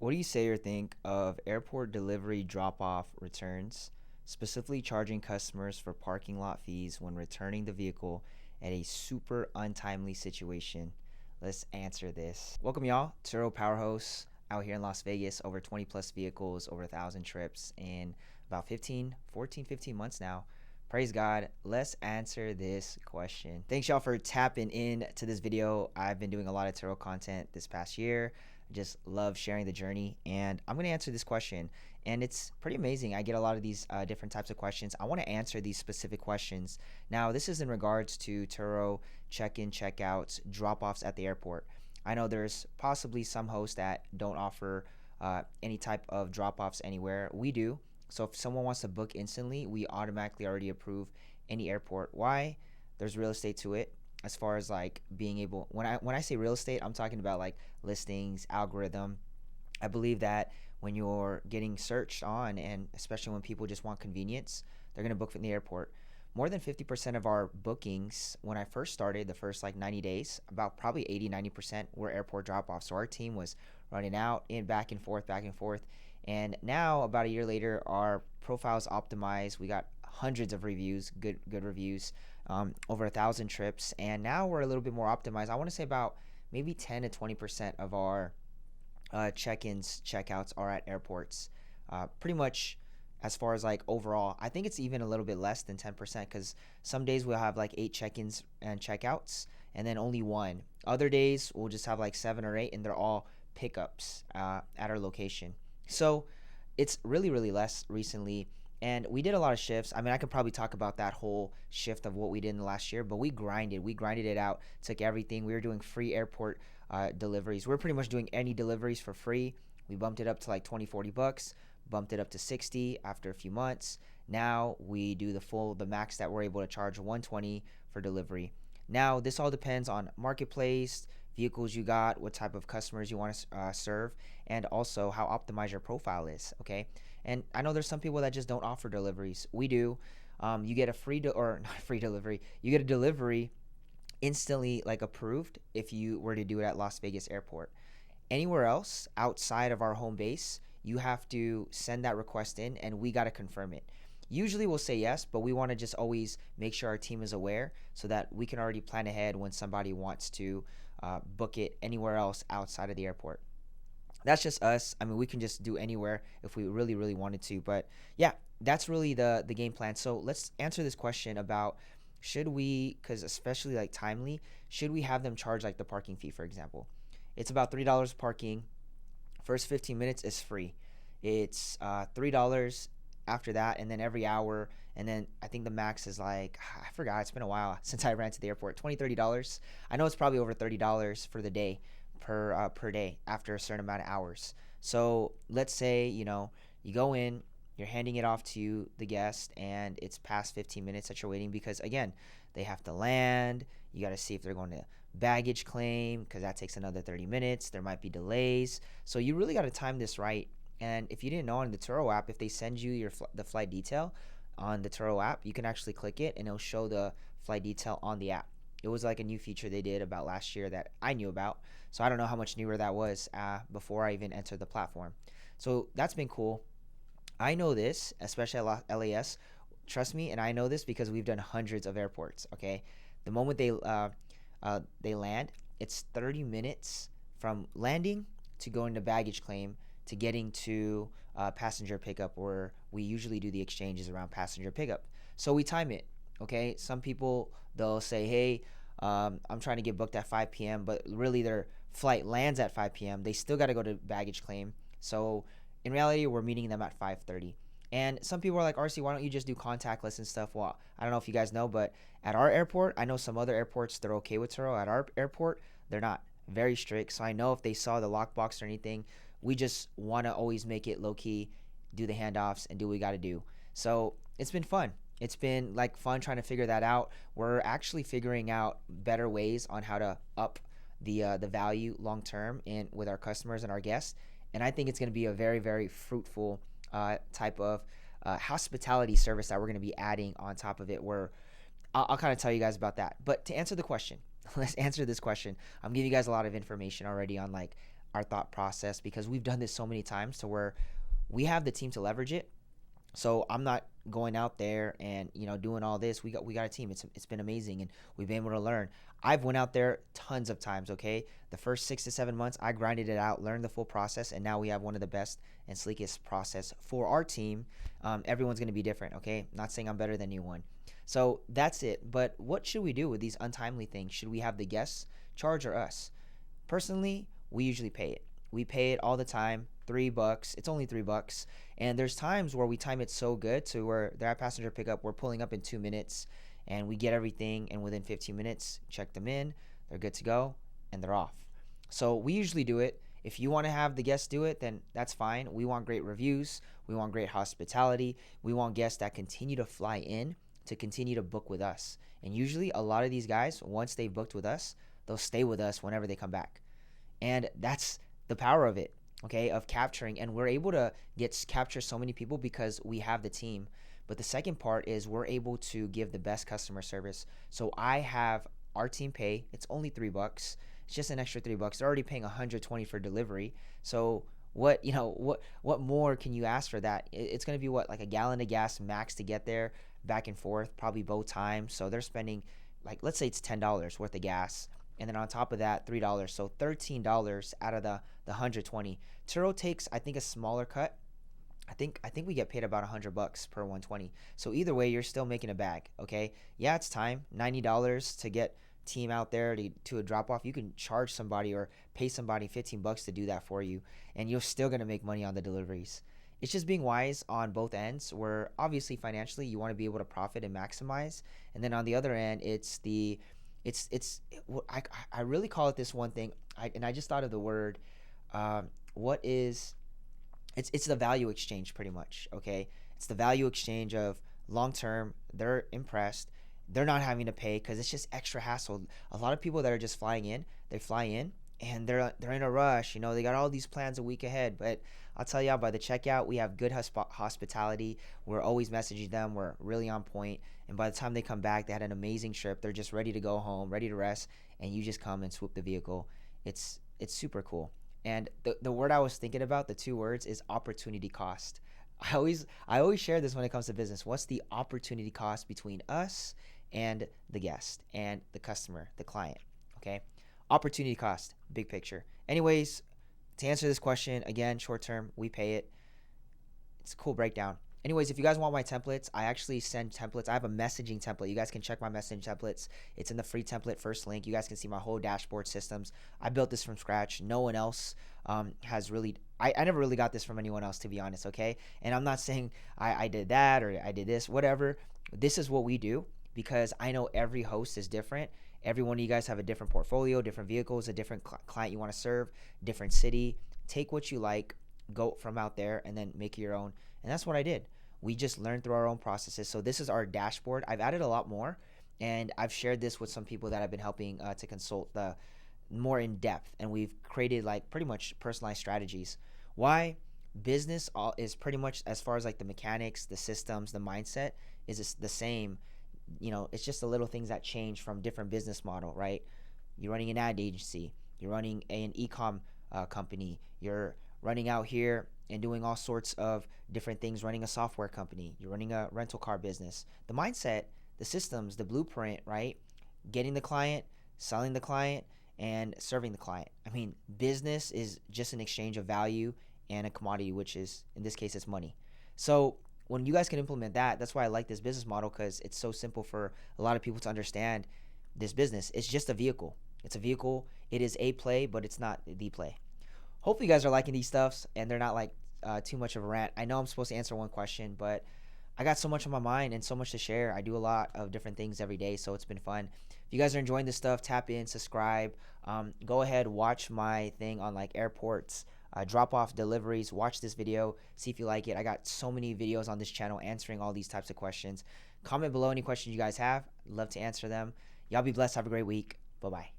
What do you say or think of airport delivery drop-off returns, specifically charging customers for parking lot fees when returning the vehicle at a super untimely situation? Let's answer this. Welcome, y'all. Turo Powerhouse out here in Las Vegas. Over 20 plus vehicles, over 1,000 trips in about 15 months now. Praise God. Let's answer this question. Thanks, y'all, for tapping in to this video. I've been doing a lot of Turo content this past year. I just love sharing the journey, and I'm going to answer this question, and it's pretty amazing. I get a lot of these different types of questions. I want to answer these specific questions. Now, this is in regards to Turo check-in, check-outs, drop-offs at the airport. I know there's possibly some hosts that don't offer any type of drop-offs anywhere. We do. So if someone wants to book instantly, we automatically already approve any airport. Why? There's real estate to it. As far as like being able, when I say real estate, I'm talking about like listings, algorithm. I believe that when you're getting searched on, and especially when people just want convenience, they're gonna book from the airport. More than 50% of our bookings when I first started, the first like 90 days, about probably 80-90% were airport drop-offs. So our team was running out and back and forth, back and forth. And now, about a year later, our profile's optimized. We got hundreds of reviews, good reviews, over 1,000 trips, and now we're a little bit more optimized. I want to say about maybe 10 to 20% of our check-ins, checkouts are at airports. Pretty much, as far as like overall, I think it's even a little bit less than 10% because some days we'll have like 8 check-ins and checkouts, and then only one. Other days we'll just have like 7 or 8, and they're all pickups at our location. So it's really less recently, and we did a lot of shifts. I mean, I could probably talk about that whole shift of what we did in the last year, but we grinded it out, took everything. We were doing free airport deliveries. We are pretty much doing any deliveries for free. We bumped it up to like 20-40 bucks, bumped it up to 60 after a few months. Now we do the max that we're able to charge, 120 for delivery. Now this all depends on marketplace, vehicles you got, what type of customers you want to serve, and also how optimized your profile is. Okay, and I know there's some people that just don't offer deliveries. We do. You get a or not free delivery. You get a delivery instantly like approved if you were to do it at Las Vegas Airport. Anywhere else outside of our home base, you have to send that request in, and we got to confirm it. Usually we'll say yes, but we want to just always make sure our team is aware so that we can already plan ahead when somebody wants to book it anywhere else outside of the airport. That's just us. I mean, we can just do anywhere if we really wanted to. But yeah, that's really the game plan. So let's answer this question about should we, because especially like timely, should we have them charge like the parking fee, for example? It's about $3 parking. First 15 minutes is free. It's $3 after that, and then every hour, and then I think the max is like, I forgot, it's been a while since I ran to the airport, $20-$30. I know it's probably over $30 for the day per day after a certain amount of hours. So let's say you go in, you're handing it off to the guest, and it's past 15 minutes that you're waiting because again, they have to land. You got to see if they're going to baggage claim because that takes another 30 minutes. There might be delays, so you really got to time this right. And if you didn't know, on the Turo app, if they send you the flight detail on the Turo app, you can actually click it and it'll show the flight detail on the app. It was like a new feature they did about last year that I knew about. So I don't know how much newer that was before I even entered the platform. So that's been cool. I know this, especially at LAS. Trust me, and I know this because we've done hundreds of airports. Okay, the moment they land, it's 30 minutes from landing to going to baggage claim to getting to passenger pickup, where we usually do the exchanges around passenger pickup. So we time it. Okay, some people, they'll say, hey, I'm trying to get booked at 5 p.m., but really their flight lands at 5 p.m. They still got to go to baggage claim. So in reality, we're meeting them at 5:30. And some people are like, RC, why don't you just do contactless and stuff? Well, I don't know if you guys know, but at our airport, I know some other airports, they're okay with Turo. At our airport, they're not. Very strict. So I know if they saw the lockbox or anything, we just want to always make it low-key, do the handoffs, and do what we got to do. So it's been fun. It's been like fun trying to figure that out. We're actually figuring out better ways on how to up the value long term and with our customers and our guests. And I think it's going to be a very fruitful type of hospitality service that we're going to be adding on top of it, where I'll kind of tell you guys about that. But to answer the question, let's answer this question. I'm giving you guys a lot of information already on like our thought process, because we've done this so many times to where we have the team to leverage it. So I'm not going out there and doing all this. We got a team. It's been amazing, and we've been able to learn. I've went out there tons of times. Okay, the first 6 to 7 months, I grinded it out, learned the full process, and now we have one of the best and sleekest process for our team. Everyone's gonna be different. Okay, not saying I'm better than anyone. So that's it. But what should we do with these untimely things? Should we have the guests charge or us? Personally, we usually pay it. We pay it all the time. $3. It's only $3. And there's times where we time it so good to where they're at passenger pickup, we're pulling up in 2 minutes, and we get everything, and within 15 minutes, check them in, they're good to go, and they're off. So we usually do it. If you want to have the guests do it, then that's fine. We want great reviews. We want great hospitality. We want guests that continue to fly in to continue to book with us. And usually a lot of these guys, once they've booked with us, they'll stay with us whenever they come back. And that's the power of it, okay, of capturing. And we're able to capture so many people because we have the team. But the second part is we're able to give the best customer service. So I have our team pay. It's only $3. It's just an extra $3. They're already paying $120 for delivery. So what more can you ask for that? It's going to be like a gallon of gas max to get there, back and forth, probably both times. So they're spending, like, let's say it's $10 worth of gas. And then on top of that, $3. So $13 out of the 120. Turo takes, I think, a smaller cut. I think we get paid about $100 per 120. So either way, you're still making a bag. Okay. Yeah, it's time. $90 to get team out there to a drop off. You can charge somebody or pay somebody $15 to do that for you, and you're still gonna make money on the deliveries. It's just being wise on both ends, where obviously financially you want to be able to profit and maximize, and then on the other end, I really call it this one thing. I just thought of the word. It's the value exchange, pretty much. Okay, it's the value exchange of long term. They're impressed. They're not having to pay because it's just extra hassle. A lot of people that are just flying in, they fly in and they're in a rush. They got all these plans a week ahead. But I'll tell you, by the checkout, we have good hospitality. We're always messaging them. We're really on point. And by the time they come back, they had an amazing trip. They're just ready to go home, ready to rest, and you just come and swoop the vehicle. It's super cool. And the word I was thinking about, the two words, is opportunity cost. I always share this when it comes to business. What's the opportunity cost between us and the guest and the customer, the client? Okay, opportunity cost, big picture. Anyways, to answer this question, again, short term, we pay it. It's a cool breakdown. Anyways, if you guys want my templates, I actually send templates. I have a messaging template. You guys can check my messaging templates. It's in the free template first link. You guys can see my whole dashboard systems. I built this from scratch. No one else has really. I never really got this from anyone else, to be honest, okay? And I'm not saying I did that or I did this, whatever. This is what we do because I know every host is different. Every one of you guys have a different portfolio, different vehicles, a different client you want to serve, different city. Take what you like, go from out there, and then make it your own. And that's what I did. We just learned through our own processes. So this is our dashboard. I've added a lot more, and I've shared this with some people that I've been helping to consult the more in depth, and we've created like pretty much personalized strategies. Why? Business is pretty much, as far as like the mechanics, the systems, the mindset is the same. It's just the little things that change from different business model, right? You're running an ad agency, you're running an e-com company, you're running out here and doing all sorts of different things, running a software company, you're running a rental car business. The mindset, the systems, the blueprint, right? Getting the client, selling the client, and serving the client. I mean, business is just an exchange of value and a commodity, which is, in this case, it's money. So when you guys can implement that, that's why I like this business model, because it's so simple for a lot of people to understand this business. It's just a vehicle. It's a vehicle. It is a play, but it's not the play. Hopefully you guys are liking these stuffs and they're not like too much of a rant. I know I'm supposed to answer one question, but I got so much on my mind and so much to share. I do a lot of different things every day, so it's been fun. If you guys are enjoying this stuff, tap in, subscribe. Go ahead, watch my thing on like airports, drop-off deliveries. Watch this video, see if you like it. I got so many videos on this channel answering all these types of questions. Comment below any questions you guys have. Love to answer them. Y'all be blessed. Have a great week. Bye-bye.